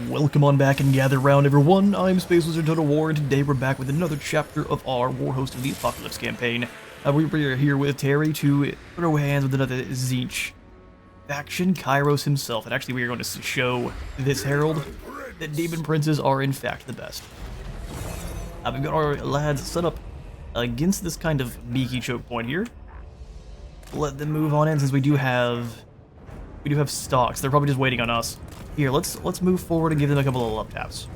Welcome on back and gather round, everyone. I'm Space Wizard Total War, and today we're back with another chapter of our War Host of the Apocalypse campaign. We're here with Terry to throw hands with another Tzeentch faction, Kairos himself. And actually, we are going to show this herald that demon princes are in fact the best. We've got our lads set up against this kind of beaky choke point here. Let them move on in, since we do have stocks. They're probably just waiting on us. Here, let's move forward and give them a couple of love taps.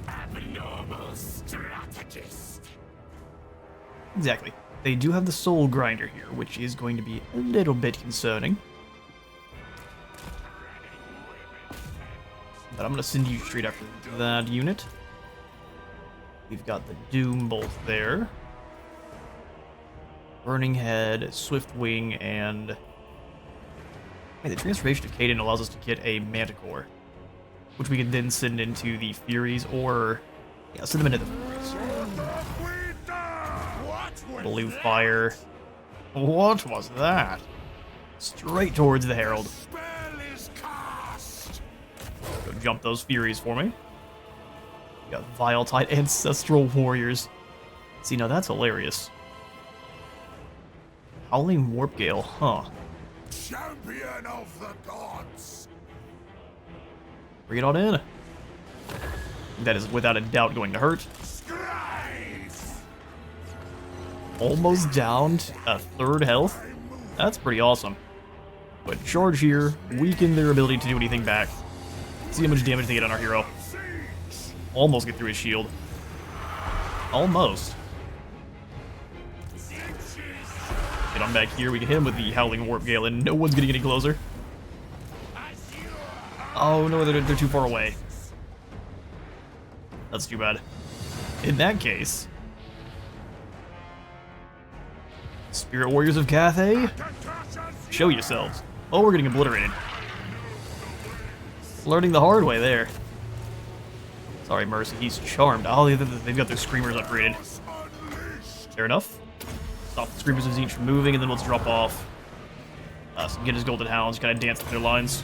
Exactly. They do have the soul grinder here, which is going to be a little bit concerning. But I'm going to send you straight after that unit. We've got the Doom Bolt there. Burning Head, Swift Wing, and... Hey, the transformation of Caden allows us to get a Manticore, which we can then send into the Furies, or... yeah, send them into the Furies. Blue Fire. What was that? Straight towards the Herald. Go jump those Furies for me. We got Vile Tide Ancestral Warriors. See, now that's hilarious. Howling Warp Gale, huh? Champion of the gods. Bring it on in. That is without a doubt going to hurt. Almost down to a third health. That's pretty awesome. But charge here, weaken their ability to do anything back. See how much damage they get on our hero. Almost get through his shield. Almost. Get on back here, we can hit him with the Howling Warp Gale, and no one's getting any closer. Oh no, they're too far away. That's too bad. In that case... Spirit Warriors of Cathay, show yourselves. Oh, we're getting obliterated. Learning the hard way there. Sorry, Mercy, he's charmed. Oh, they've got their Screamers upgraded. Fair enough. Stop the Screamers of Tzeentch from moving, and then let's drop off. Get his Golden Hounds, kind of dance through their lines.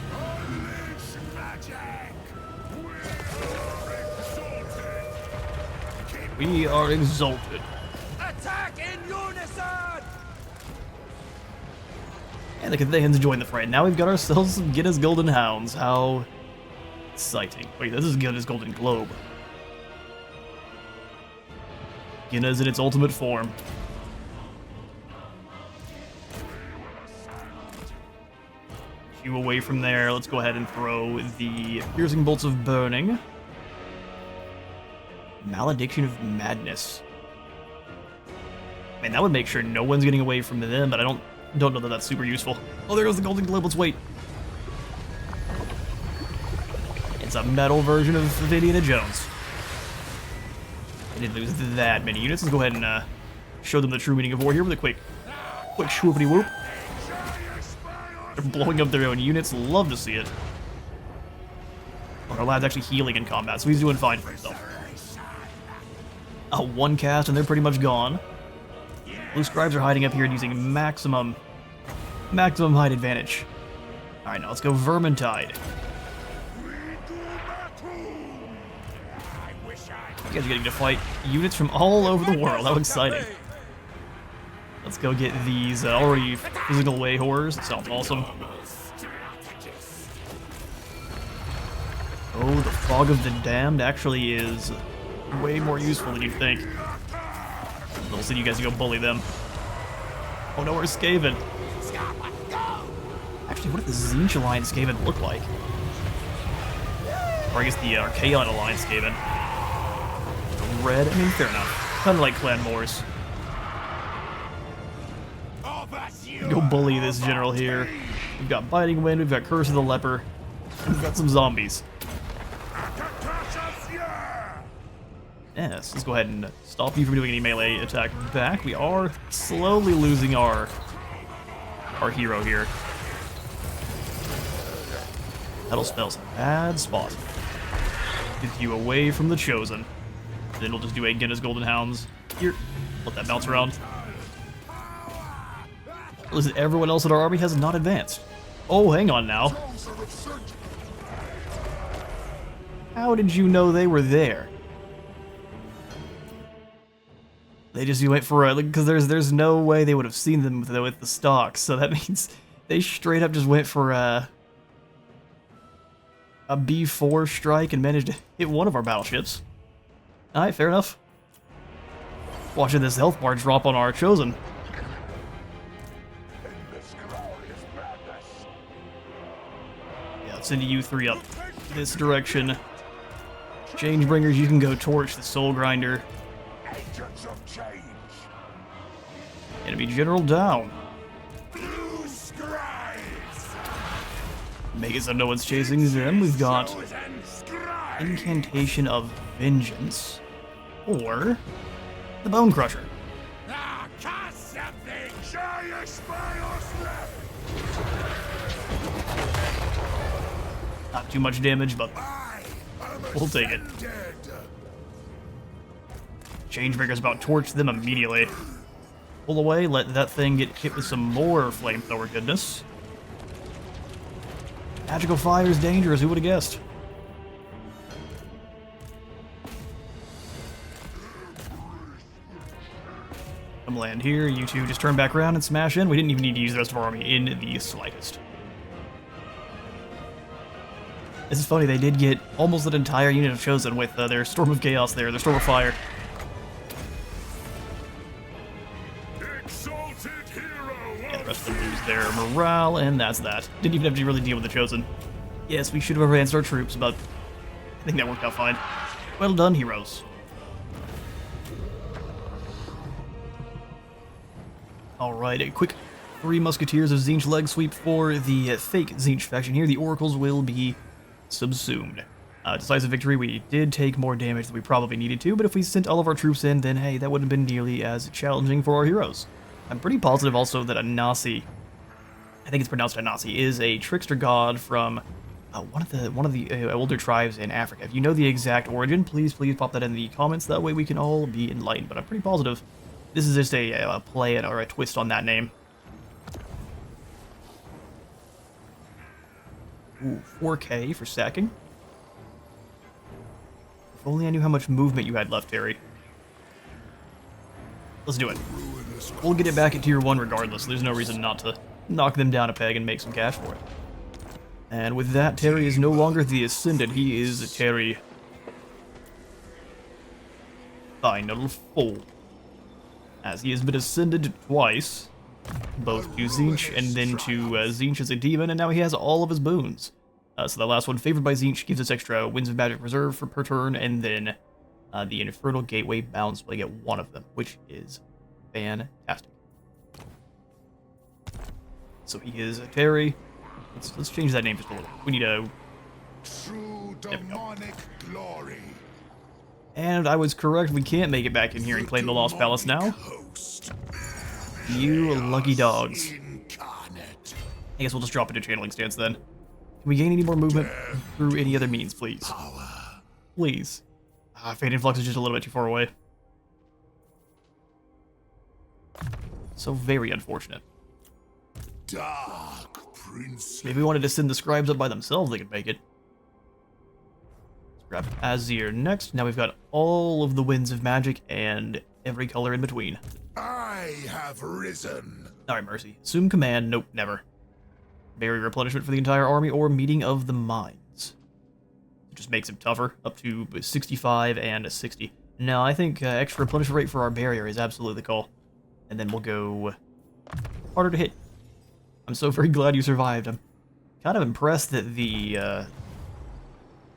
We are exalted. Attack in unison! And the Cathayans join the fray. Now we've got ourselves some Guinness Golden Hounds. How exciting. Wait, this is Guinness Golden Globe. Guinness in its ultimate form. You away from there. Let's go ahead and throw the Piercing Bolts of Burning. Malediction of Madness. Man, that would make sure no one's getting away from them, but I don't know that that's super useful. Oh, there goes the Golden Globe. Let's wait. It's a metal version of Indiana Jones. They didn't lose that many units. Let's go ahead and show them the true meaning of war here with a quick swoopity whoop. They're blowing up their own units. Love to see it. Our lad's actually healing in combat, so he's doing fine for himself. One cast and they're pretty much gone. Blue Scribes are hiding up here and using maximum height advantage. Alright, now let's go Vermintide. You guys are getting to fight units from all over the world. How exciting. Let's go get these already physical way horrors. That sounds awesome. Oh, the Fog of the Damned actually is way more useful than you think. We'll send you guys to go bully them. Oh no, we're Skaven. Actually, what does the Tzeentch Alliance Skaven look like? Or I guess the Archaon Alliance Skaven. Red? I mean, fair enough. Kind of like Clan Wars. Go bully this general here. We've got Biting Wind, we've got Curse of the Leper, and we've got some zombies. Yes, let's go ahead and stop you from doing any melee attack back. We are slowly losing our hero here. That'll spell some bad spot. Get you away from the Chosen. Then we'll just do a Guinness Golden Hounds. Here, let that bounce around. Listen, everyone else in our army has not advanced. Oh, hang on now. How did you know they were there? They just went for because there's no way they would have seen them with the stocks, so that means they straight up just went for a B4 strike and managed to hit one of our battleships. Alright, fair enough. Watching this health bar drop on our Chosen. Yeah, let's send you 3 up this direction. Changebringers, you can go torch the Soul Grinder. Agents of change. Enemy general down. Blue scribes. Make it so no one's chasing them. We've got Chosen scribes. Incantation of Vengeance. Or the Bone Crusher. Ah, cast something. Show your spoils left. Not too much damage, but I am we'll take it. ascended. Changebreaker's about to torch them immediately. Pull away, let that thing get hit with some more flamethrower goodness. Magical fire is dangerous, who would have guessed? Come land here, you two just turn back around and smash in. We didn't even need to use the rest of our army in the slightest. This is funny, they did get almost an entire unit of Chosen with their Storm of Chaos there, their Storm of Fire. Exalted hero. Yeah, the rest of them lose their morale, and that's that. Didn't even have to really deal with the Chosen. Yes, we should have advanced our troops, but I think that worked out fine. Well done, heroes. Alright, a quick 3 Musketeers of Tzeentch leg sweep for the fake Tzeentch faction here. The Oracles will be subsumed. Decisive victory, we did take more damage than we probably needed to, but if we sent all of our troops in, then hey, that wouldn't have been nearly as challenging for our heroes. I'm pretty positive also that Anasi, I think it's pronounced Anasi, is a trickster god from one of the older tribes in Africa. If you know the exact origin, please pop that in the comments, that way we can all be enlightened, but I'm pretty positive this is just a play or a twist on that name. Ooh, 4K for sacking. If only I knew how much movement you had left, Terry. Let's do it. We'll get it back at tier 1 regardless. There's no reason not to knock them down a peg and make some cash for it. And with that, Terry is no longer the Ascended. He is Terry Final Foe. As he has been ascended twice, both to Tzeentch and then to Tzeentch as a demon, and now he has all of his boons. So the last one, Favored by Tzeentch, gives us extra Winds of Magic Reserve for per turn, and then the Infernal Gateway bounce will get 1 of them, which is fantastic. So he is Terry. Let's change that name just a little. We need a... True demonic glory. And I was correct, we can't make it back in here and claim the Lost Palace now. You lucky dogs. Incarnate. I guess we'll just drop into channeling stance then. Can we gain any more movement through any other means, please? Please. Fate Influx is just a little bit too far away. So very unfortunate. Dark Prince. Maybe we wanted to send the scribes up by themselves, they could make it. Let's grab Azir next. Now we've got all of the winds of magic and every color in between. I have risen. Alright, Mercy. Assume command. Nope, never. Berry replenishment for the entire army or meeting of the minds. It just makes him tougher, up to 65 and a 60. No, I think extra replenishment rate for our barrier is absolutely the call. And then we'll go harder to hit. I'm so very glad you survived. I'm kind of impressed that the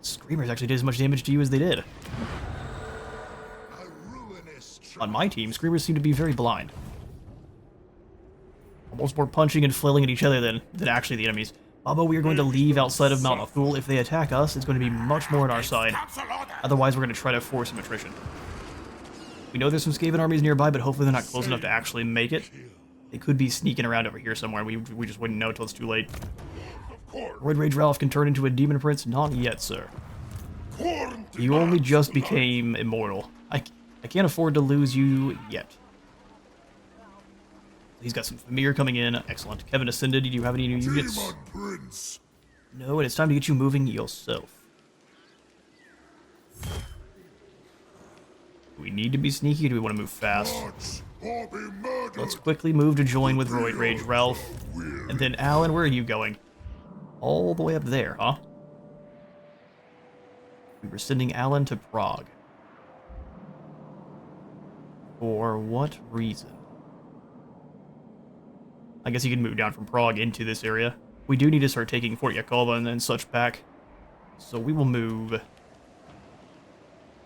Screamers actually did as much damage to you as they did. On my team, Screamers seem to be very blind. Almost more punching and flailing at each other than actually the enemies. Babo, we are going to leave outside of Mount Athul. If they attack us, it's going to be much more on our side. Otherwise, we're going to try to force some attrition. We know there's some Skaven armies nearby, but hopefully they're not close enough to actually make it. They could be sneaking around over here somewhere. We just wouldn't know until it's too late. Red Rage Ralph can turn into a Demon Prince? Not yet, sir. You only just became immortal. I can't afford to lose you yet. He's got some Famir coming in. Excellent. Kevin ascended. Do you have any new units? No, and it's time to get you moving yourself. Do we need to be sneaky or do we want to move fast? Gods, or be murdered. Let's quickly move to join with Roid Rage Ralph. And then Alan, where are you going? All the way up there, huh? We were sending Alan to Prague. For what reason? I guess he can move down from Prague into this area. We do need to start taking Fort Yakova and then such back. So we will move.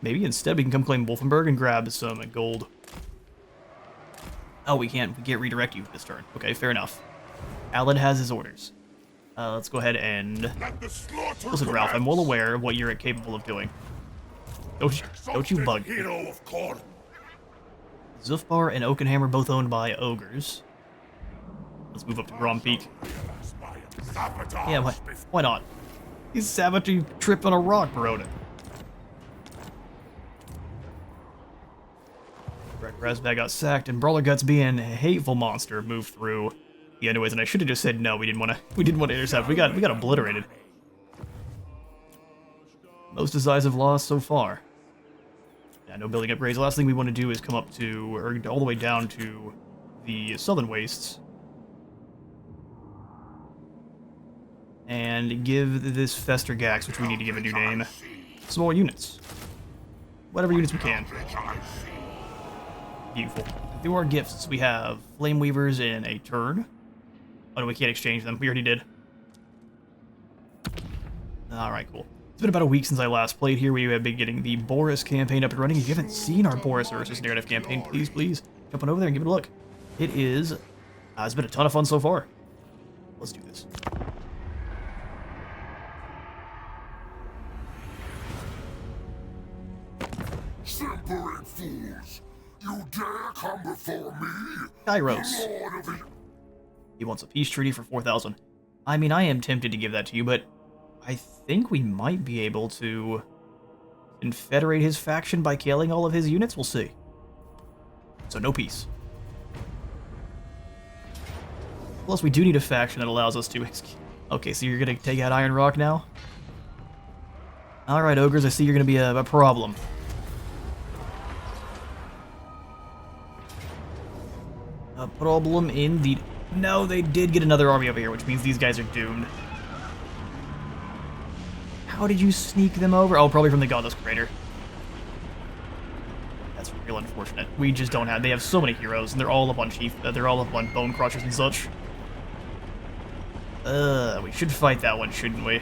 Maybe instead we can come claim Wolfenburg and grab some gold. Oh, we can't. We can't redirect you this turn. Okay, fair enough. Alan has his orders. Let's go ahead and... Listen, Ralph, I'm well aware of what you're capable of doing. Don't you bug me. Zufbar and Oakenhammer both owned by ogres. Let's move up to Grom Peak. Yeah, why not? He's sabotaging trip on a rock, Baroda. Razbag got sacked, and Brawler Guts being a hateful monster moved through. Yeah, anyways, and I should have just said no. We didn't want to intercept. We got obliterated. Most decisive loss so far. Yeah, no building upgrades. The last thing we want to do is come up to, or all the way down to the southern wastes. And give this Festergax, which we need to give a new name, some more units. Whatever units we can. Beautiful. Through our gifts, we have Flame Weavers in a turn. Oh, no, we can't exchange them. We already did. Alright, cool. It's been about a week since I last played here. We have been getting the Boris campaign up and running. If you haven't seen our Boris versus narrative campaign, please jump on over there and give it a look. It is... it's been a ton of fun so far. Let's do this. Simpering fools! You dare come before me? Kairos. He wants a peace treaty for 4,000. I mean, I am tempted to give that to you, but I think we might be able to confederate his faction by killing all of his units. We'll see. So no peace. Plus, we do need a faction that allows us to... Okay, so you're going to take out Iron Rock now? Alright, ogres, I see you're going to be a problem. A problem indeed. No, they did get another army over here, which means these guys are doomed. How did you sneak them over? Oh, probably from the Godless Crater. That's real unfortunate. We just don't have... They have so many heroes, and they're all up on they're all up on Bone Crushers and such. We should fight that one, shouldn't we?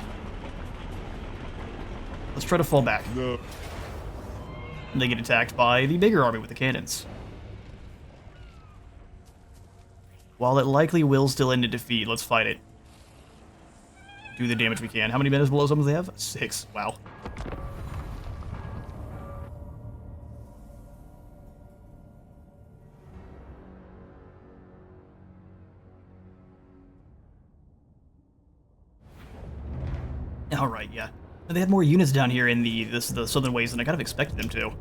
Let's try to fall back. No. And they get attacked by the bigger army with the cannons. While it likely will still end in defeat, let's fight it. Do the damage we can. How many minutes below summons they have? 6. Wow. Alright, yeah. They had more units down here in the southern ways than I kind of expected them to.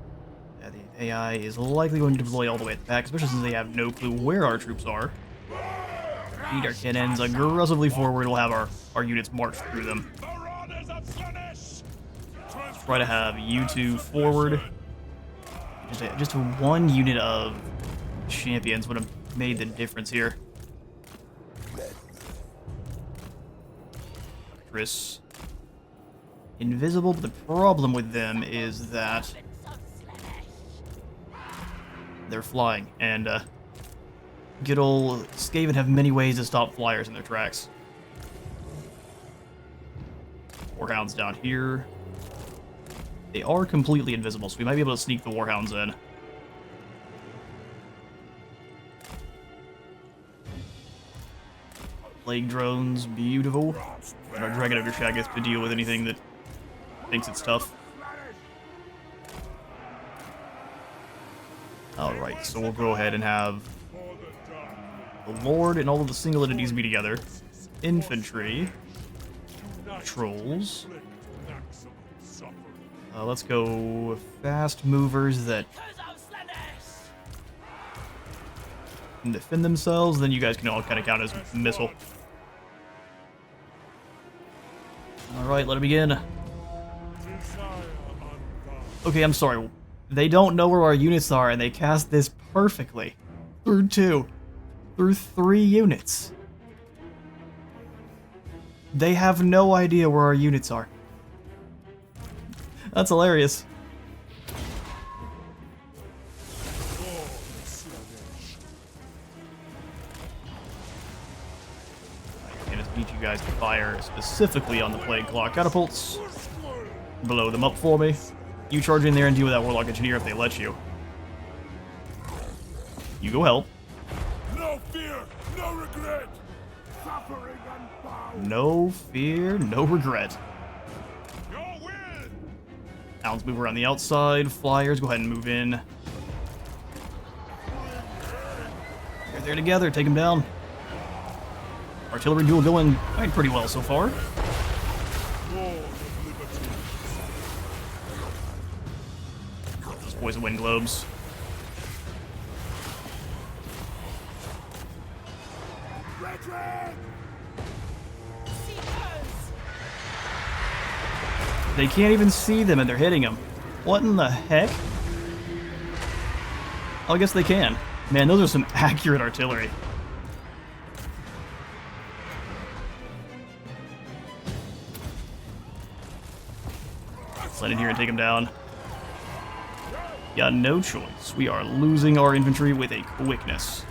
Yeah, the AI is likely going to deploy all the way at the back, especially since they have no clue where our troops are. Feed our cannons aggressively forward. We'll have our units march through them. Try to have you two forward. Just one unit of champions would have made the difference here. Chris. Invisible, but the problem with them is that they're flying, and good old Skaven have many ways to stop flyers in their tracks. Warhounds down here. They are completely invisible, so we might be able to sneak the Warhounds in. Plague drones, beautiful. And our Dragon Ogre Shag gets to deal with anything that thinks it's tough. Alright, so we'll go ahead and have the Lord and all of the single entities be together. Infantry. Trolls. Let's go fast movers that can defend themselves, then you guys can all kind of count as missile. Alright, let it begin. Okay, I'm sorry. They don't know where our units are, and they cast this perfectly. Through 2. Through 3 units. They have no idea where our units are. That's hilarious. And just need you guys to fire specifically on the plague claw catapults. Blow them up for me. You charge in there and deal with that Warlock Engineer if they let you. You go help. No fear, no regret. Suffering unbound. No fear, no regret. Your win. Hounds move around the outside. Flyers, go ahead and move in. They're there together. Take them down. Artillery duel going pretty well so far. Those poison wind globes. They can't even see them and they're hitting them. What in the heck? Oh, I guess they can. Man, those are some accurate artillery. Slide in here and take them down. Got no choice. We are losing our infantry with a quickness.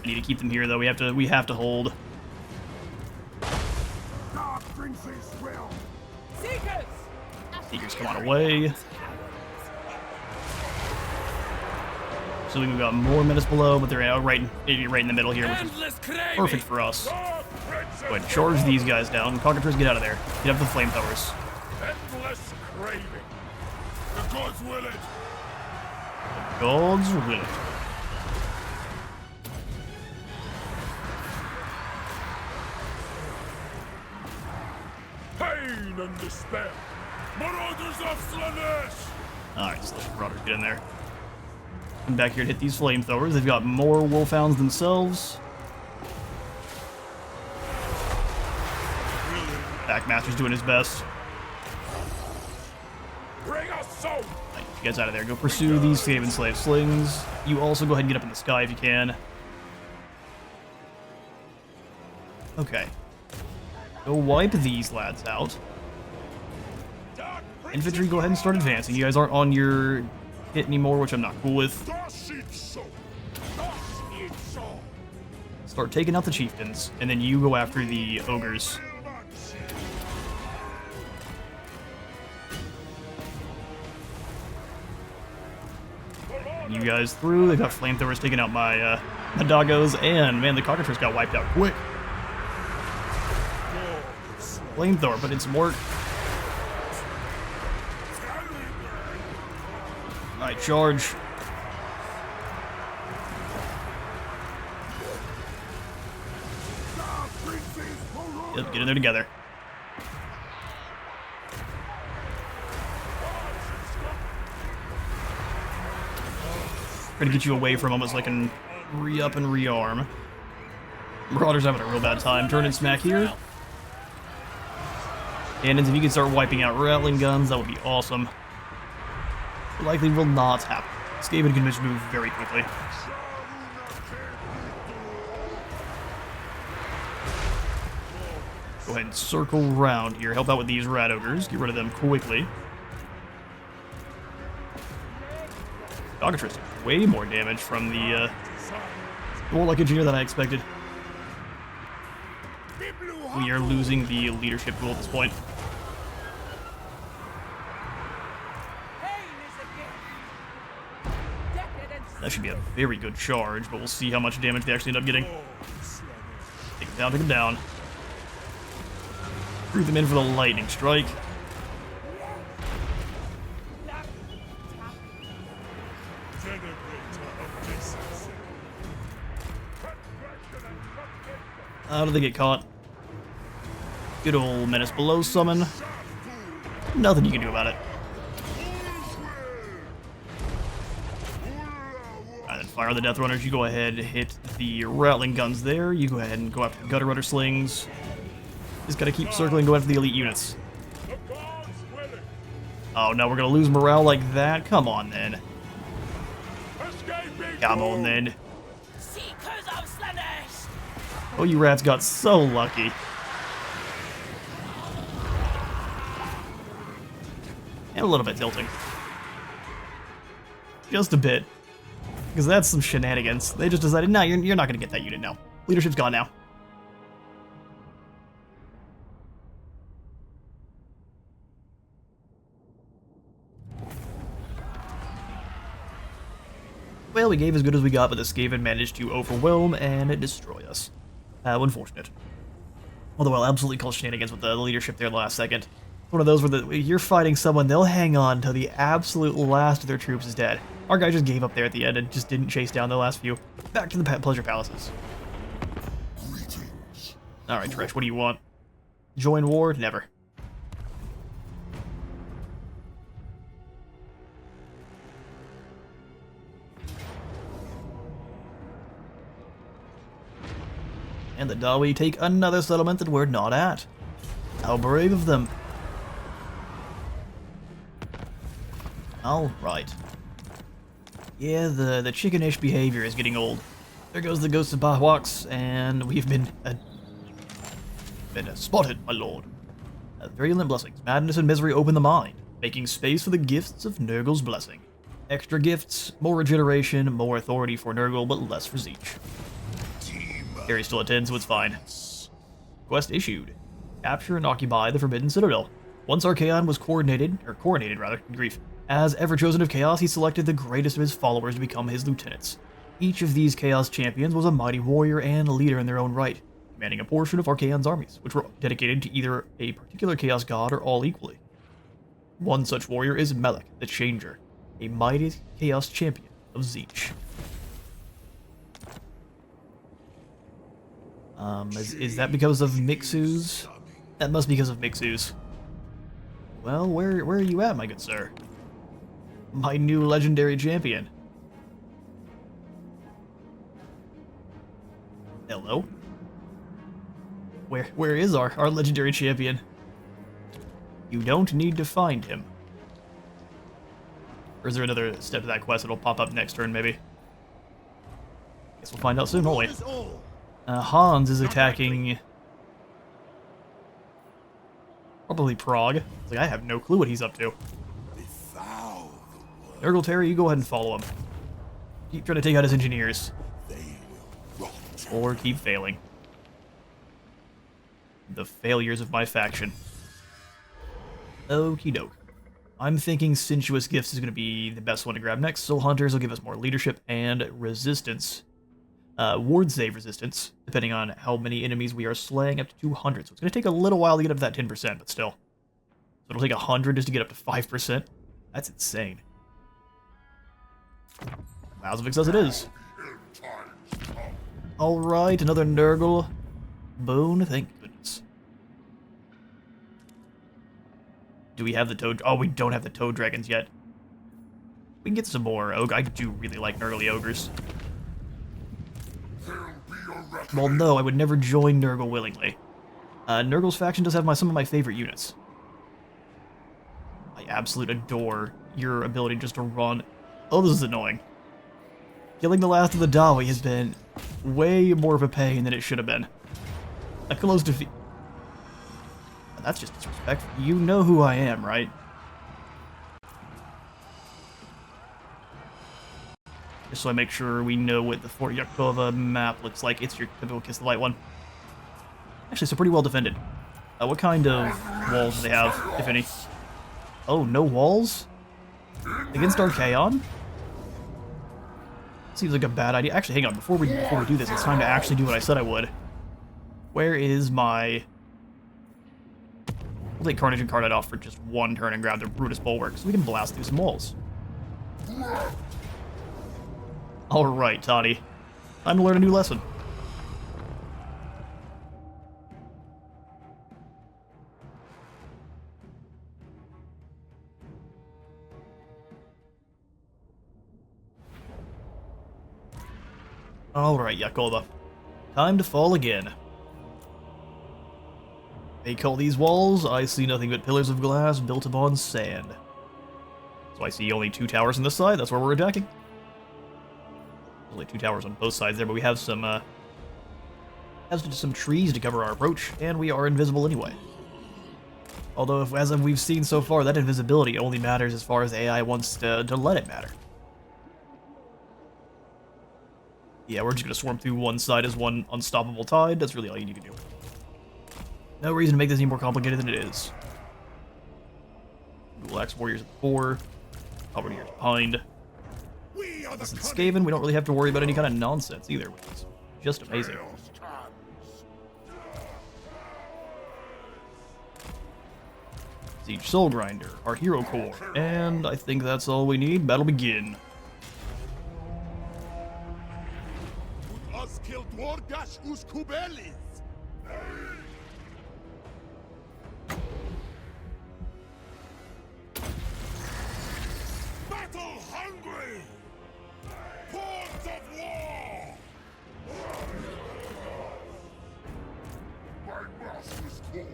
I need to keep them here though. We have to hold. Seekers, come on away. So we've got more menace below, but they're right in the middle here, which is perfect for us. Go ahead, charge these guys down. Cockatrice, get out of there. Get up the flamethrowers. Endless craving. The gods will it. The gods will it. Pain and despair. Marauders of Slanesh. Alright, Slash Marauders, get in there. Come back here to hit these flamethrowers. They've got more wolfhounds themselves. Backmaster's doing his best. Bring us so. Right, you guys out of there. Go pursue these Skaven Slave Slings. You also go ahead and get up in the sky if you can. Okay. Go wipe these lads out. Infantry, go ahead and start advancing. You guys aren't on your hit anymore, which I'm not cool with. Start taking out the chieftains, and then you go after the ogres. You guys through. They got flamethrowers taking out my doggos, and man, the cockatrice got wiped out quick. Flamethrower, but it's work. Alright, charge. Yep, get in there together. Trying to get you away for a moment so I can re-up and rearm. Marauders having a real bad time. Turn and smack here. Cannons, if you can start wiping out rattling guns, that would be awesome. Likely will not happen. Skaven can just move very quickly. Go ahead and circle around here. Help out with these rat ogres. Get rid of them quickly. Cockatrice, way more damage from the Warlock Engineer than I expected. We are losing the leadership duel at this point. That should be a very good charge, but we'll see how much damage they actually end up getting. Take them down, take them down. Threw them in for the lightning strike. How do they get caught? Good old Menace Below summon. Nothing you can do about it. Alright, then fire the Death Runners. You go ahead and hit the Rattling Guns there. You go ahead and go after the Gutter Runner Slings. Just gotta keep circling, go after the elite units. Oh no, we're gonna lose morale like that? Come on then. Come on then. Oh, you rats got so lucky. And a little bit tilting. Just a bit. Because that's some shenanigans. They just decided, nah, you're not gonna get that unit now. Leadership's gone now. Well, we gave as good as we got, but the Skaven managed to overwhelm and destroy us. How unfortunate. Although I'll absolutely call shenanigans with the leadership there last second. One of those where you're fighting someone, they'll hang on till the absolute last of their troops is dead. Our guy just gave up there at the end and just didn't chase down the last few. Back to the Pleasure Palaces. Alright, Trish, what do you want? Join war? Never. And the Dawi take another settlement that we're not at. How brave of them. Alright. Yeah, the chickenish behavior is getting old. There goes the ghost of Bahwaks, and we've been spotted, my lord. Virulent blessings. Madness and misery open the mind, making space for the gifts of Nurgle's blessing. Extra gifts, more regeneration, more authority for Nurgle, but less for Zeech. Harry still at 10, so it's fine. Quest issued. Capture and occupy the Forbidden Citadel. Once Archaon was coronated rather, grief. As Everchosen of Chaos, he selected the greatest of his followers to become his lieutenants. Each of these Chaos champions was a mighty warrior and a leader in their own right, commanding a portion of Archaon's armies, which were dedicated to either a particular Chaos god or all equally. One such warrior is Melek, the Changer, a mighty Chaos champion of Zeech. Is that because of Mixu's? That must be because of Mixu's. Well, where are you at, my good sir? My new legendary champion. Hello? Where is our legendary champion? You don't need to find him. Or is there another step to that quest that'll pop up next turn, maybe? Guess we'll find out soon, won't we? Hans is attacking... probably Prague. It's like, I have no clue what he's up to. Nurgle Terry, you go ahead and follow him. Keep trying to take out his engineers. Or keep failing. The failures of my faction. Okie doke. I'm thinking Sensuous Gifts is going to be the best one to grab next. Soul Hunters will give us more leadership and resistance. Ward save resistance, depending on how many enemies we are slaying, up to 200. So it's going to take a little while to get up to that 10%, but still. So it'll take 100 just to get up to 5%. That's insane. Vows of Excess it is. Alright, another Nurgle boon, thank goodness. Do we have the Toad... oh, we don't have the Toad Dragons yet. We can get some more Ogre. I do really like Nurgly Ogres. Well, no, I would never join Nurgle willingly. Nurgle's faction does have some of my favorite units. I absolutely adore your ability just to run... oh, this is annoying. Killing the last of the Dawi has been way more of a pain than it should have been. A close defeat. That's just disrespectful. You know who I am, right? Just so I make sure we know what the Fort Yakova map looks like. It's your typical Kiss the Light one. Actually, so pretty well defended. What kind of walls do they have, if any? Oh, no walls? Against Archaon? Seems like a bad idea. Actually, hang on. Before we do this, it's time to actually do what I said I would. Where is my... we'll take Carnage and Carnite off for just one turn and grab the Brutus Bulwark, so we can blast through some walls. Alright, Toddy. Time to learn a new lesson. Alright, Yakoba. Time to fall again. They call these walls, I see nothing but pillars of glass built upon sand. So I see only 2 towers on this side, that's where we're attacking. There's only 2 towers on both sides there, but we have some trees to cover our approach, and we are invisible anyway. Although, as we've seen so far, that invisibility only matters as far as AI wants to let it matter. Yeah, we're just gonna swarm through one side as one unstoppable tide. That's really all you need to do. No reason to make this any more complicated than it is. Dual Axe Warriors at the 4. Halberd here behind. This is Skaven, we don't really have to worry about any kind of nonsense either, which is just amazing. Siege Soul Grinder, our hero core, and I think that's all we need. Battle begin. Battle hungry! Hordes of war! My master's core!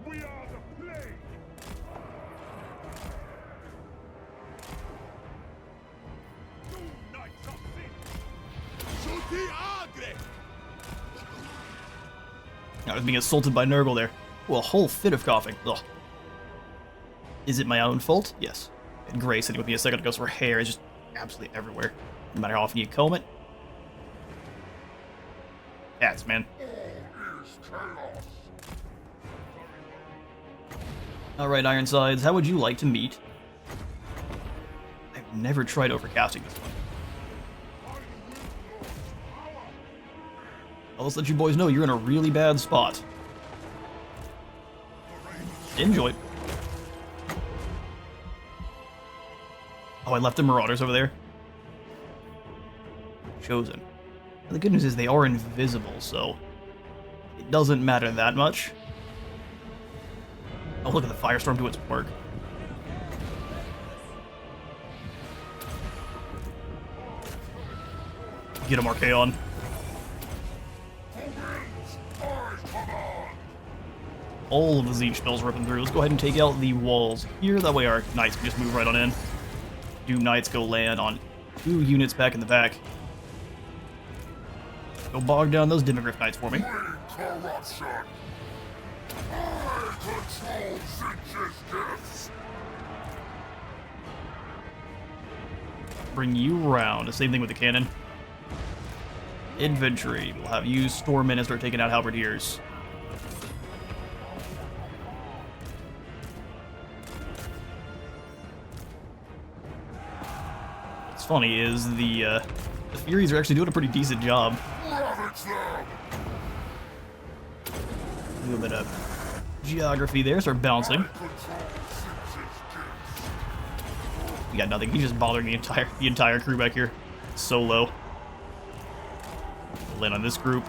We are the plague! Two knights of sin! Shuti agre! I was being assaulted by Nurgle there. Well, a whole fit of coughing. Ugh. Is it my own fault? Yes. And Gray sitting with me a second ago, so her hair is just absolutely everywhere. No matter how often you comb it. Cats, man. Alright, Ironsides, how would you like to meet? I've never tried overcasting this one. I'll just let you boys know you're in a really bad spot. Enjoy. Oh, I left the Marauders over there. Chosen. And the good news is they are invisible, so it doesn't matter that much. Oh, look at the Firestorm do its work. Get him, Archaon. All of the Siege spells ripping through. Let's go ahead and take out the walls here. That way our knights can just move right on in. Doom Knights go land on 2 units back in the back. Go bog down those Demogryph Knights for me. Bring you round. Same thing with the cannon. Infantry. We'll have you storm in and start taking out halberdiers. What's funny is the Furies are actually doing a pretty decent job. A little bit of geography there, start bouncing. We got nothing. He's just bothering the entire crew back here. Solo. We'll land on this group.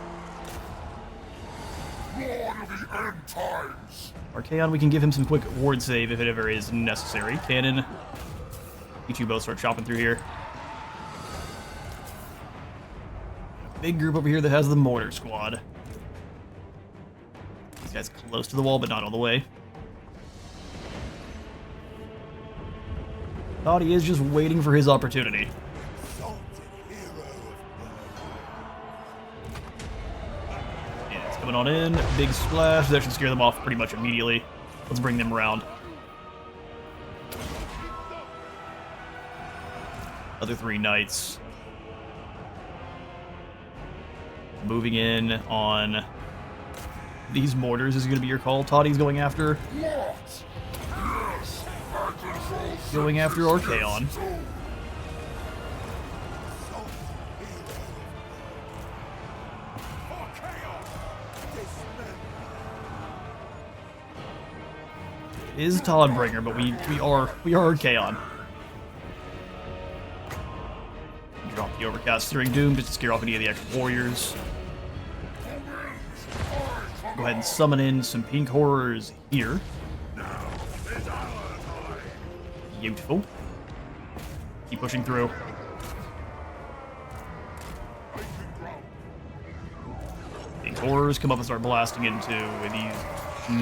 Archaon, we can give him some quick ward save if it ever is necessary. Cannon. You two both start chopping through here. A big group over here that has the mortar squad. These guys close to the wall, but not all the way. Thought he is just waiting for his opportunity. Yeah, it's coming on in. Big splash. That should scare them off pretty much immediately. Let's bring them around. Other 3 knights. Moving in on these mortars is going to be your call. Toddy's going after... Going after Archaon. It is Toddbringer, but we are Archaon. Drop the Overcast Searing Doom just to scare off any of the extra warriors. Go ahead and summon in some pink horrors here. Beautiful. Keep pushing through. Torers come up and start blasting into these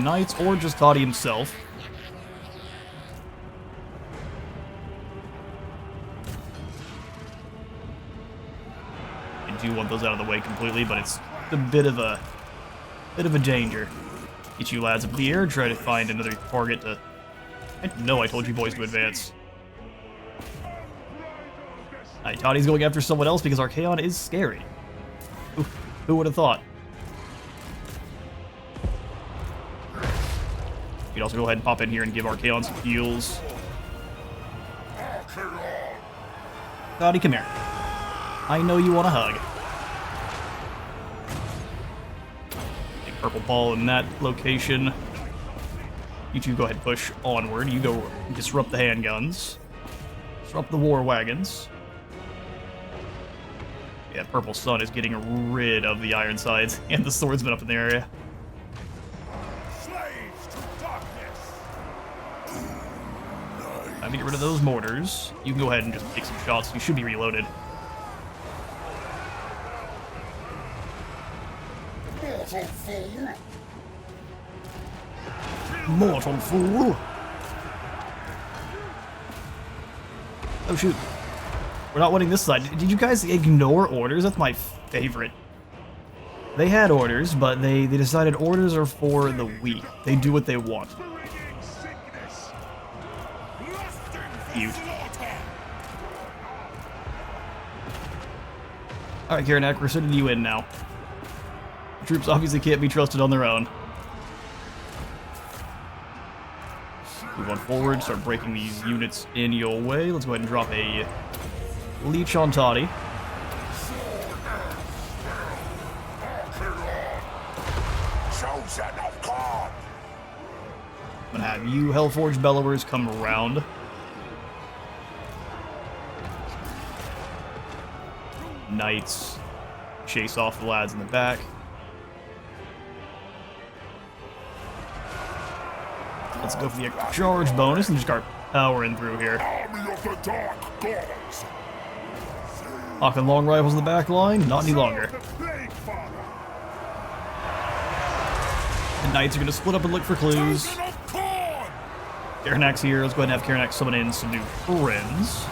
knights, or just Toddy himself. I do want those out of the way completely, but it's a bit of a danger. Get you lads up in the air, try to find another target to... I know I told you boys to advance. Alright, Toddy's going after someone else because Archaon is scary. Who would have thought? You could also go ahead and pop in here and give Archaon some heals. Toddy, come here. I know you want a hug. Big purple ball in that location. You two go ahead and push onward. You go disrupt the handguns. Disrupt the war wagons. Yeah, Purple Sun is getting rid of the iron sides and the swordsmen up in the area. Slaves to darkness. Time to get rid of those mortars. You can go ahead and just take some shots. You should be reloaded. Mortal fool. Mortal fool! Oh shoot. We're not winning this side. Did you guys ignore orders? That's my favorite. They had orders, but they decided orders are for the weak. They do what they want. Cute. Alright, Karanak, we're sending you in now. The troops obviously can't be trusted on their own. Move on forward, start breaking these units in your way. Let's go ahead and drop a leech on Toddy. Chosen of God. I'm gonna have you Hellforged Bellowers come around. Knights chase off the lads in the back. Let's go for the charge bonus and just start powering through here. Army of the Dark Gods. Hawking long rifles in the back line, not any longer. The Plague Father. The knights are going to split up and look for clues. Chosen of Corn. Karanak's here. Let's go ahead and have Karanak summon in some new friends.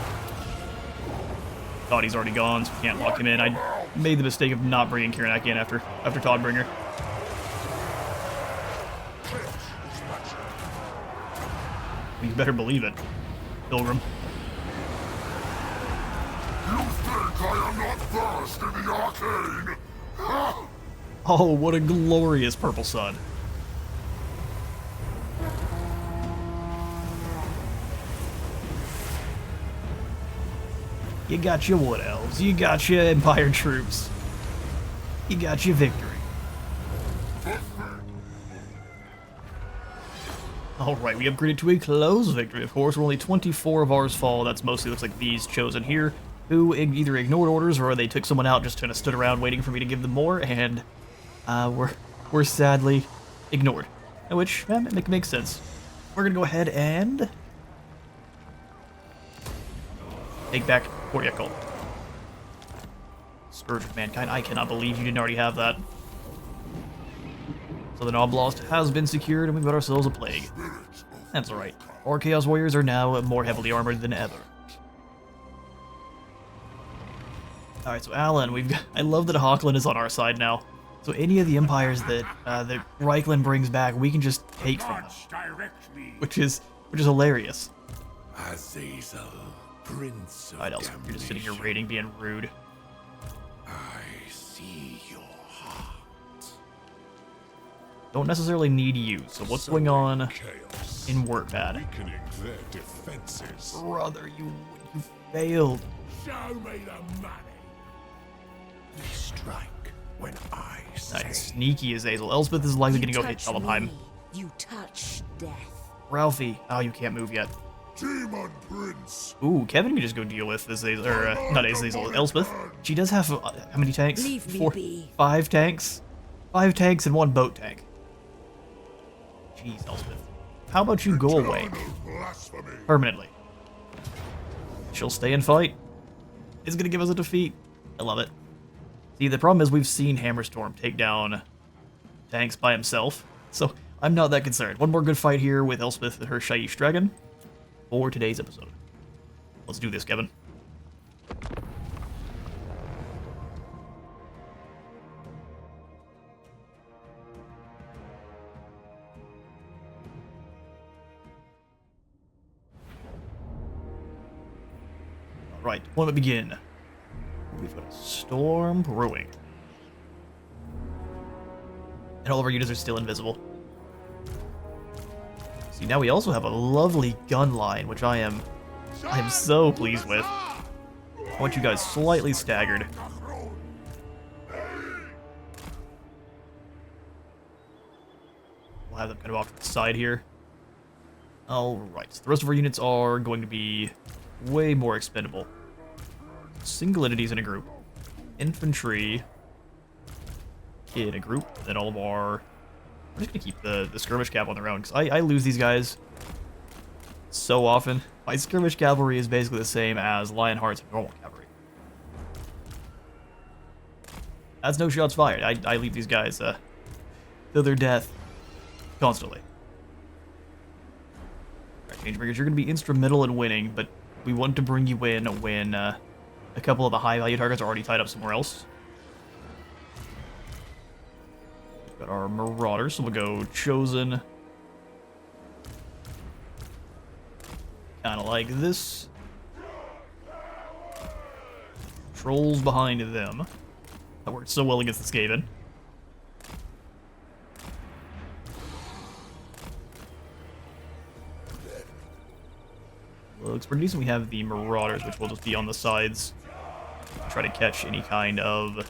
Thought he's already gone, so we can't lock him in. I made the mistake of not bringing Karanak in after Toddbringer. You better believe it, Pilgrim. You think I am not versed in the arcane? Ha! Oh, what a glorious purple sun. You got your Wood Elves, you got your Empire troops, you got your victory. Alright, we upgraded to a close victory, of course. We're only 24 of ours fall. That's mostly looks like these chosen here, who either ignored orders or they took someone out, just kind of stood around waiting for me to give them more, and we're sadly ignored. Which makes sense. We're gonna go ahead and take back Koryakul. Scourge of Mankind. I cannot believe you didn't already have that. So the Modlist has been secured, and we've got ourselves a plague. That's alright. Our Chaos Warriors are now more heavily armored than ever. Alright, so Alan, I love that Hawkland is on our side now. So any of the empires that Reichland brings back, we can just take from them. Direct me. Which is hilarious. Azazel, Prince of Alright, Elsa, you're just sitting here raiding, being rude. I see your heart. Don't necessarily need you, so what's going on Chaos. in Warpad? Weakening their defenses. Brother, you failed. Show me the money. We strike when I say. Nice. Sneaky Azazel. Elspeth is likely going to go hit Chillhop. You touch death. Ralphie. Oh, you can't move yet. Demon Prince. Ooh, Kevin can just go deal with Azazel, or not Azazel, Elspeth. She does have, how many tanks? Leave me be. 5 tanks? 5 tanks and 1 boat tank. Jeez, Elspeth. How about you go away? Blasphemy. Permanently. She'll stay and fight. It's gonna give us a defeat. I love it. See, the problem is we've seen Hammerstorm take down tanks by himself, so I'm not that concerned. One more good fight here with Elspeth and her Shyish Dragon for today's episode. Let's do this, Kevin. Right, deployment begin. We've got a storm brewing. And all of our units are still invisible. See, now we also have a lovely gun line, which I am so pleased with. I want you guys slightly staggered. We'll have them kind of off to the side here. Alright, so the rest of our units are going to be way more expendable. Single entities in a group. Infantry in a group. Then all of our... We're just going to keep the skirmish cap on their own, because I lose these guys so often. My skirmish cavalry is basically the same as Lionheart's normal cavalry. That's no shots fired. I leave these guys to their death constantly. Alright, Changebringers, you're going to be instrumental in winning, but we want to bring you in when a couple of the high-value targets are already tied up somewhere else. We've got our Marauders, so we'll go Chosen. Kind of like this. Trolls behind them. That worked so well against the Skaven. Looks pretty decent. We have the Marauders, which will just be on the sides. Try to catch any kind of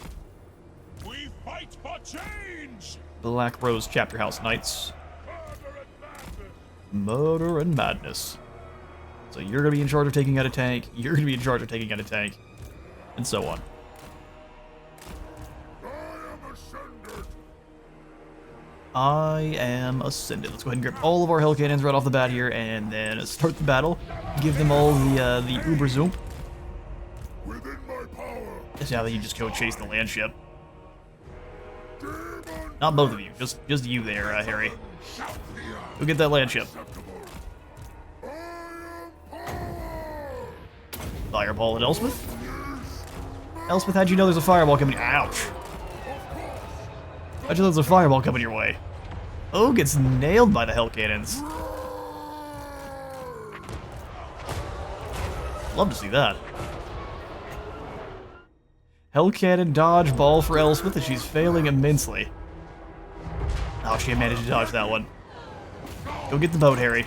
We fight for change. Black Rose Chapter House Knights. Murder and madness. So you're going to be in charge of taking out a tank, you're going to be in charge of taking out a tank, and so on. I am ascended. Let's go ahead and grab all of our Hell Cannons right off the bat here, and then start the battle. Give them all the Uber Zoomp. Within my power. Just now that you just go chase the land ship. Not both of you, just you there, Harry. Go get that land ship. Fireball at Elspeth? Elspeth, how'd you know there's a fireball coming? Ouch. How'd you know there's a fireball coming your way? Oh, gets nailed by the Hell Cannons. Love to see that. Hell Cannon dodge ball for Elspeth, and she's failing immensely. Oh, she managed to dodge that one. Go get the boat, Harry.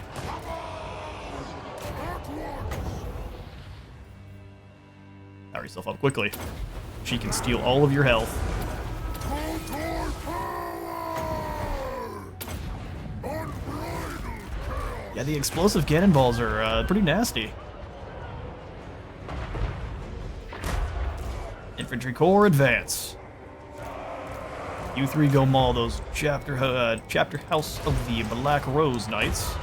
Power yourself up quickly. She can steal all of your health. Yeah, the explosive cannonballs are pretty nasty. Infantry Corps, advance. You three go maul those chapter house of the Black Rose Knights.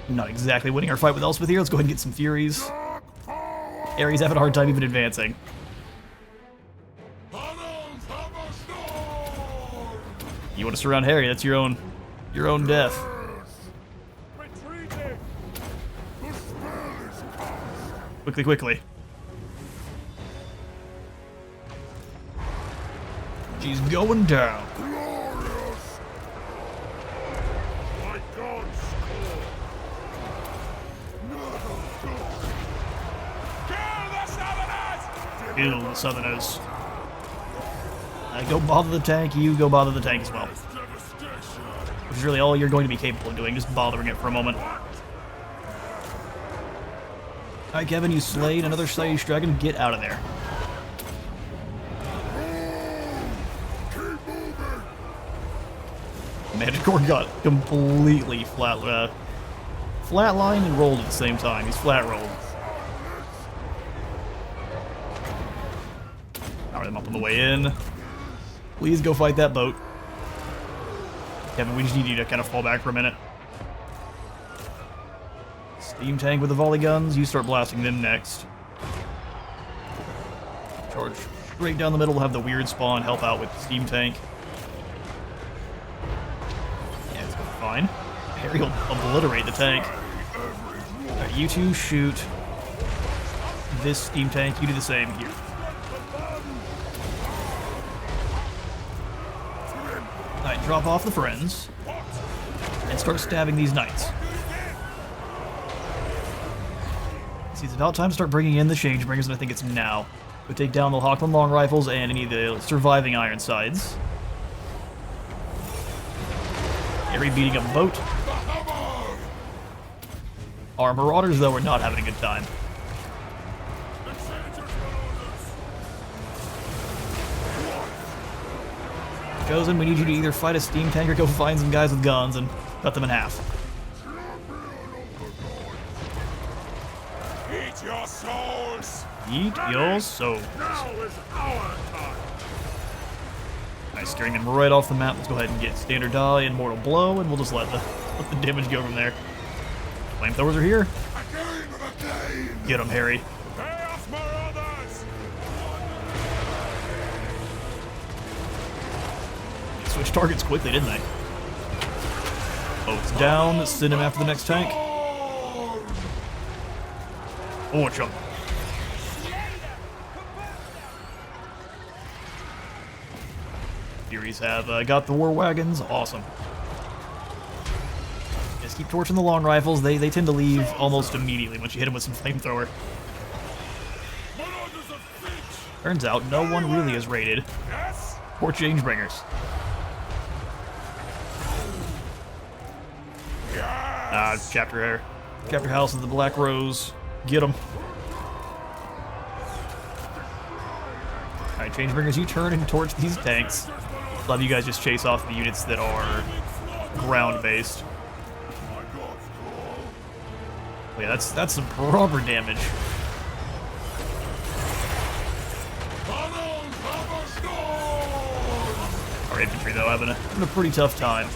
Not exactly winning our fight with Elspeth here. Let's go ahead and get some Furies. Ares having a hard time even advancing. You want to surround Harry? That's your own death. Quickly, quickly. She's going down. Kill the Southerners. Go bother the tank, you go bother the tank as well. Which is really all you're going to be capable of doing, just bothering it for a moment. Alright, Kevin, you slayed another Shyish Dragon. Get out of there. Magic Core got completely flatlined and rolled at the same time. He's flat rolled. Power them up on the way in. Please go fight that boat. Kevin, we just need you to kind of fall back for a minute. Steam tank with the volley guns. You start blasting them next. Charge Right down the middle, we'll have the weird spawn help out with the steam tank. Yeah, it's going fine. Harry will obliterate the tank. Alright, you two shoot this steam tank. You do the same here. Alright, drop off the friends. And start stabbing these knights. See, it's about time to start bringing in the Changebringers, and I think it's now. We take down the Hawkland Long Rifles and any of the surviving Ironsides. Harry beating up a boat. Our Marauders, though, are not having a good time. Chosen, we need you to either fight a steam tank or go find some guys with guns and cut them in half. Eat your souls! Eat your souls. Now is our time! Nice, steering them right off the map. Let's go ahead and get Standard Die and Mortal Blow, and we'll just let the damage go from there. Flamethrowers are here. Get them, Harry. Chaos Marauders! Switch targets quickly, didn't they? Boat's down. Send him after the next tank. Oh, chunk. Furies have got the war wagons. Awesome. Just keep torching the long rifles. They tend to leave almost immediately once you hit them with some flamethrower. Turns out no one really is raided. Poor Changebringers. Chapter House of the Black Rose. Get them. Alright, Changebringers, you turn and torch these tanks. Love you guys just chase off the units that are ground-based. Oh yeah, that's some proper damage. Our infantry, though, having a pretty tough time.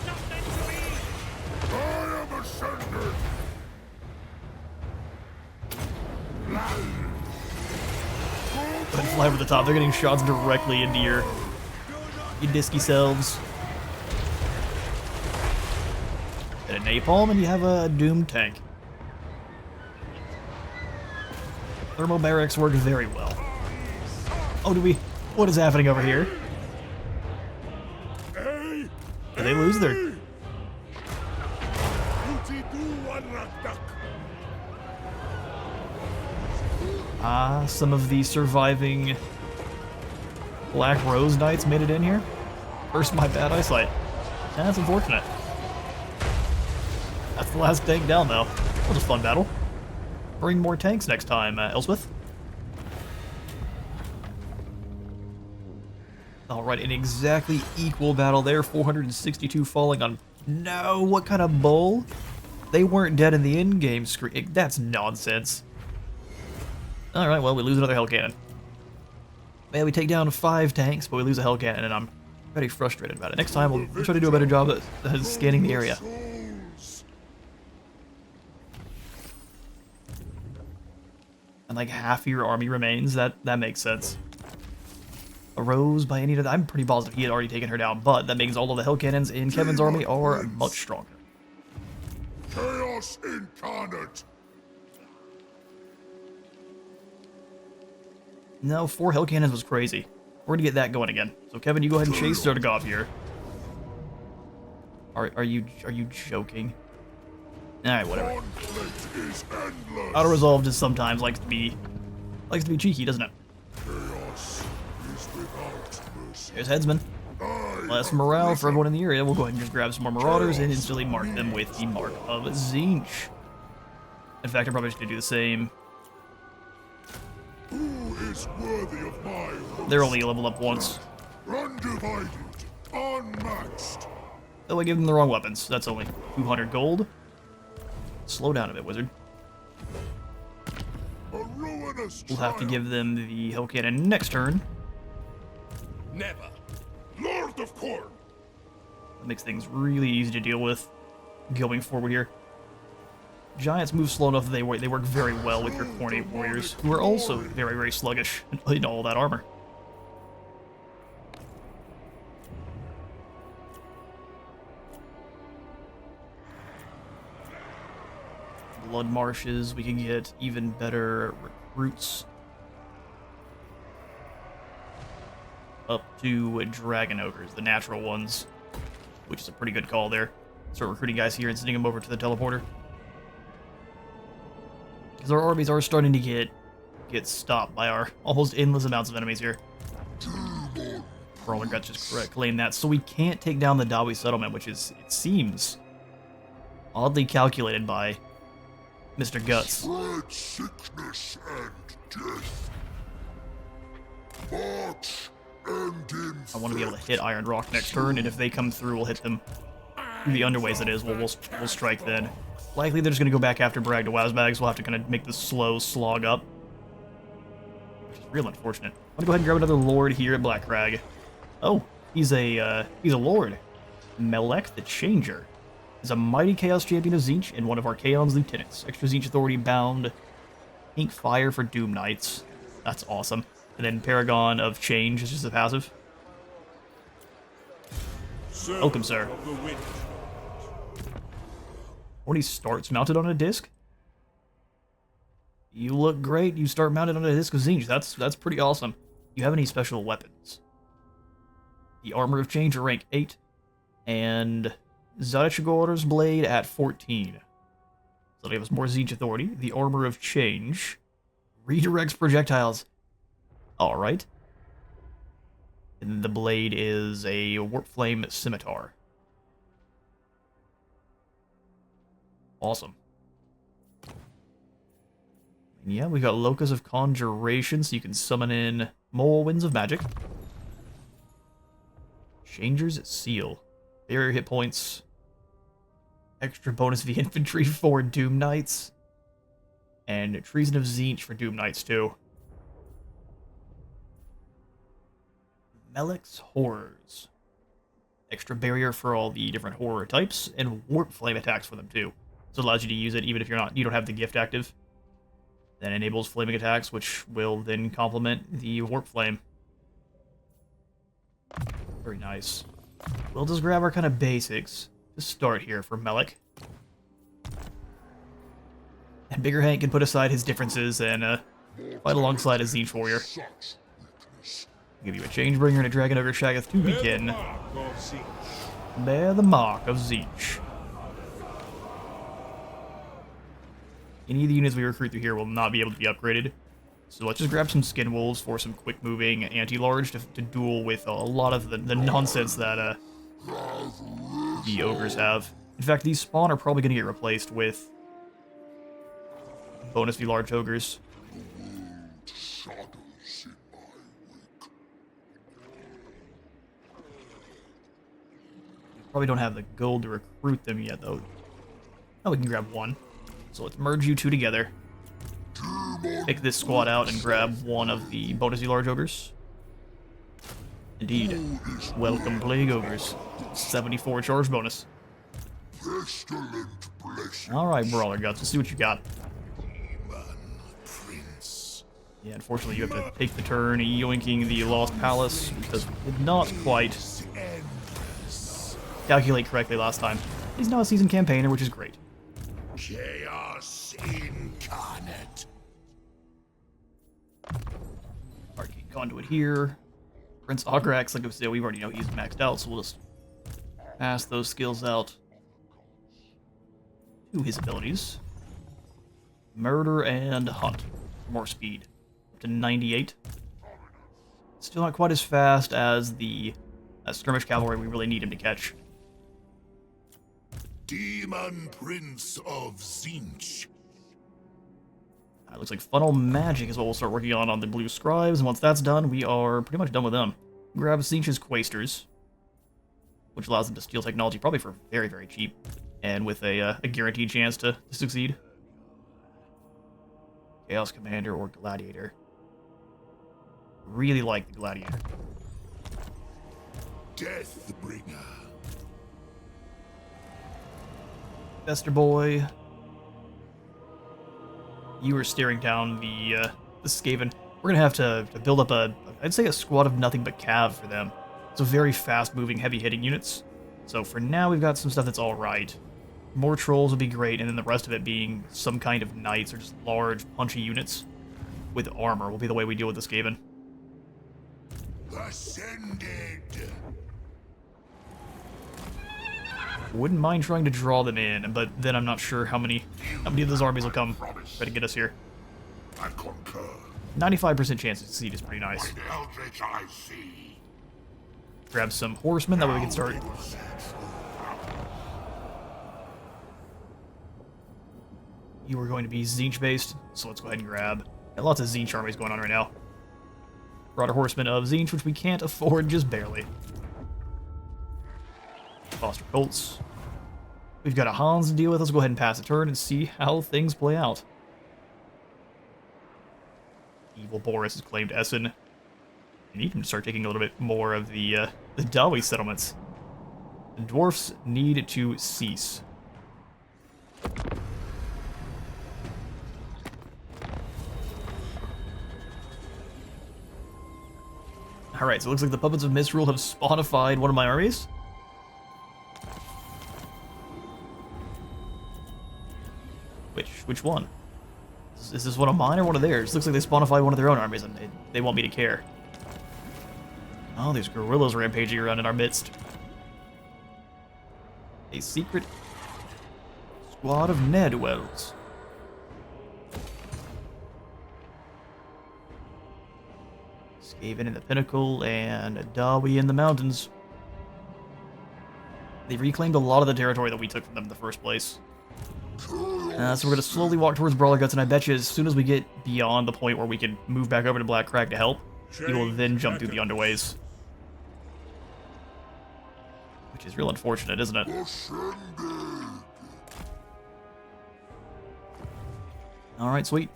I am ascended! Go ahead and fly over the top. They're getting shots directly into your disky selves. Get a napalm, and you have a doomed tank. Thermal barracks work very well. Oh, what is happening over here? Did they lose their... some of the surviving Black Rose Knights made it in here. First, my bad eyesight. That's unfortunate. That's the last tank down, though. That was a fun battle. Bring more tanks next time, Elspeth. Alright, an exactly equal battle there. 462 falling on... No, what kind of bull? They weren't dead in the in-game screen. That's nonsense. Alright, well, we lose another Hell Cannon. Man, we take down 5 tanks, but we lose a Hell Cannon, and I'm pretty frustrated about it. Next time, we'll try to do a better job at scanning the area. And like half of your army remains, that makes sense. A Rose by any of I'm pretty positive he had already taken her down, but that means all of the Hell Cannons in Kevin's army are much stronger. Chaos incarnate! No, 4 Hell Cannons was crazy. We're gonna get that going again. So Kevin, you go ahead and chase Zertagov here. Are you joking? Alright, whatever. Auto resolve just sometimes likes to be cheeky, doesn't it? There's Headsman. Less morale for everyone in the area. We'll go ahead and just grab some more Marauders and instantly mark them with the Mark of Tzeentch. In fact, I'm probably just gonna do the same. Who is worthy of my host? They're only leveled up once. Undivided, unmatched. Oh, I gave them the wrong weapons. That's only 200 gold. Slow down a bit, wizard. A ruinous We'll have to triumph. give them the Hell Cannon next turn. Never. Lord of Corn. That makes things really easy to deal with going forward here. Giants move slow enough that they work very well with your Cornate Warriors, who are also very, very sluggish in all that armor. blood marshes. We can get even better recruits. Up to dragon ogres, the natural ones, which is a pretty good call there. Start recruiting guys here and sending them over to the teleporter. Because our armies are starting to get stopped by our almost endless amounts of enemies here. Brawler Guts just claimed that. So we can't take down the Dawi settlement, which is, it seems, oddly calculated by Mr. Guts. Spread sickness and death. March and I want to be able to hit Iron Rock next turn, and if they come through, we'll hit them. The underways, that is, we'll strike then. Likely they're just going to go back after Bragg to Wazbags. We'll have to kind of make the slow slog up. Which is real unfortunate. I'm going to go ahead and grab another Lord here at Black Crag. Oh, he's a Lord. Melek the Changer is a mighty Chaos Champion of Tzeentch and one of Archaon's lieutenants. Extra Tzeentch Authority bound. Pink Fire for Doom Knights. That's awesome. And then Paragon of Change is just a passive. Welcome, sir. When he starts mounted on a disc. You look great. You start mounted on a disc of Tzeentch. That's pretty awesome. Do you have any special weapons? The Armor of Change at rank 8. And Zadachigor's Blade at 14. So they give us more Tzeentch Authority. The Armor of Change redirects projectiles. Alright. And the blade is a Warp Flame Scimitar. Awesome. And yeah, we got Locus of Conjuration, so you can summon in more Winds of Magic. Changer's Seal. Barrier hit points. Extra bonus V infantry for Doom Knights. And Treason of Tzeentch for Doom Knights, too. Melek's Horrors. Extra barrier for all the different horror types, and Warp Flame attacks for them, too. So it allows you to use it even if you don't have the gift active. Then enables flaming attacks, which will then complement the Warp Flame. Very nice. We'll just grab our kind of basics to start here for Melek. And Bigger Hank can put aside his differences and fight alongside a Tzeentch warrior. I'll give you a Changebringer and a Dragon Ogre Shaggoth to begin. Bear the mark of Tzeentch. Any of the units we recruit through here will not be able to be upgraded. So let's just grab some Skin Wolves for some quick moving anti-large to duel with a lot of the nonsense that the ogres have. In fact, these spawn are probably going to get replaced with bonus v large ogres. Probably don't have the gold to recruit them yet, though. Oh, we can grab one. So let's merge you two together. Pick this squad out and grab one of the bonus large ogres. Indeed. Welcome, Plague Ogres. 74 charge bonus. Alright, Brawler Guts, let's see what you got. Yeah, unfortunately you have to take the turn yoinking the Lost Palace because we did not quite calculate correctly last time. He's now a seasoned campaigner, which is great. Chaos incarnate. Arcane Conduit here. Prince Agrax, like I said, we already know he's maxed out, so we'll just pass those skills out to his abilities. Murder and Hunt. More speed. Up to 98. Still not quite as fast as the skirmish cavalry we really need him to catch. Demon Prince of Tzeentch. It looks like Funnel Magic is what we'll start working on the Blue Scribes, and once that's done, we are pretty much done with them. Grab Tzeentch's Quaestors, which allows them to steal technology probably for very, very cheap, and with a guaranteed chance to succeed. Chaos Commander or Gladiator. Really like the Gladiator. Deathbringer. Bester Boy. You are staring down the Skaven. We're gonna have to build up I'd say a squad of nothing but cav for them. So very fast-moving, heavy-hitting units. So for now, we've got some stuff that's all right. More trolls would be great, and then the rest of it being some kind of knights or just large, punchy units with armor will be the way we deal with this Skaven. Ascended. Wouldn't mind trying to draw them in, but then I'm not sure how many of those armies will come try to get us here. I concur. 95% chance to succeed is pretty nice. The eldritch I see. Grab some horsemen, that way we can start. You are going to be Tzeentch based, so let's go ahead and grab. Got lots of Tzeentch armies going on right now. Brought a horseman of Tzeentch, which we can't afford, just barely. Foster Colts. We've got a Hans to deal with. Let's go ahead and pass a turn and see how things play out. Evil Boris has claimed Essen. We need him to start taking a little bit more of the Dawi settlements. The dwarfs need to cease. Alright, so it looks like the Puppets of Misrule have spawnified one of my armies. Which one? Is this one of mine or one of theirs? Looks like they spawnified one of their own armies and they want me to care. Oh, there's gorillas rampaging around in our midst. A secret squad of ne'er-do-wells. Skaven in the pinnacle and a Dawi in the mountains. They reclaimed a lot of the territory that we took from them in the first place. So we're going to slowly walk towards Brawler Guts, and I bet you as soon as we get beyond the point where we can move back over to Black Crag to help, we will then jump through the underways. Which is real unfortunate, isn't it? Alright, sweet.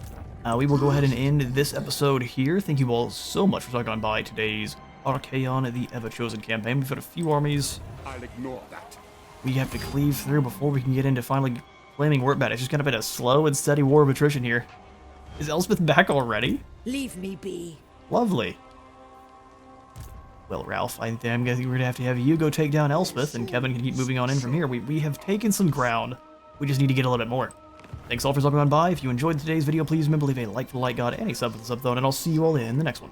We will go ahead and end this episode here. Thank you all so much for stopping on by today's Archaon the Everchosen campaign. We've got a few armies I'll ignore that. we have to cleave through before we can get into finally claiming Wartbat. It's just kind of been a slow and steady war of attrition here. Is Elspeth back already? Leave me be. Lovely. Well, Ralph, I think I'm guessing we're going to have you go take down Elspeth, and Kevin can keep moving on in from here. We have taken some ground. We just need to get a little bit more. Thanks all for stopping on by. If you enjoyed today's video, please remember to leave a like for the like god and a sub for the sub though, and I'll see you all in the next one.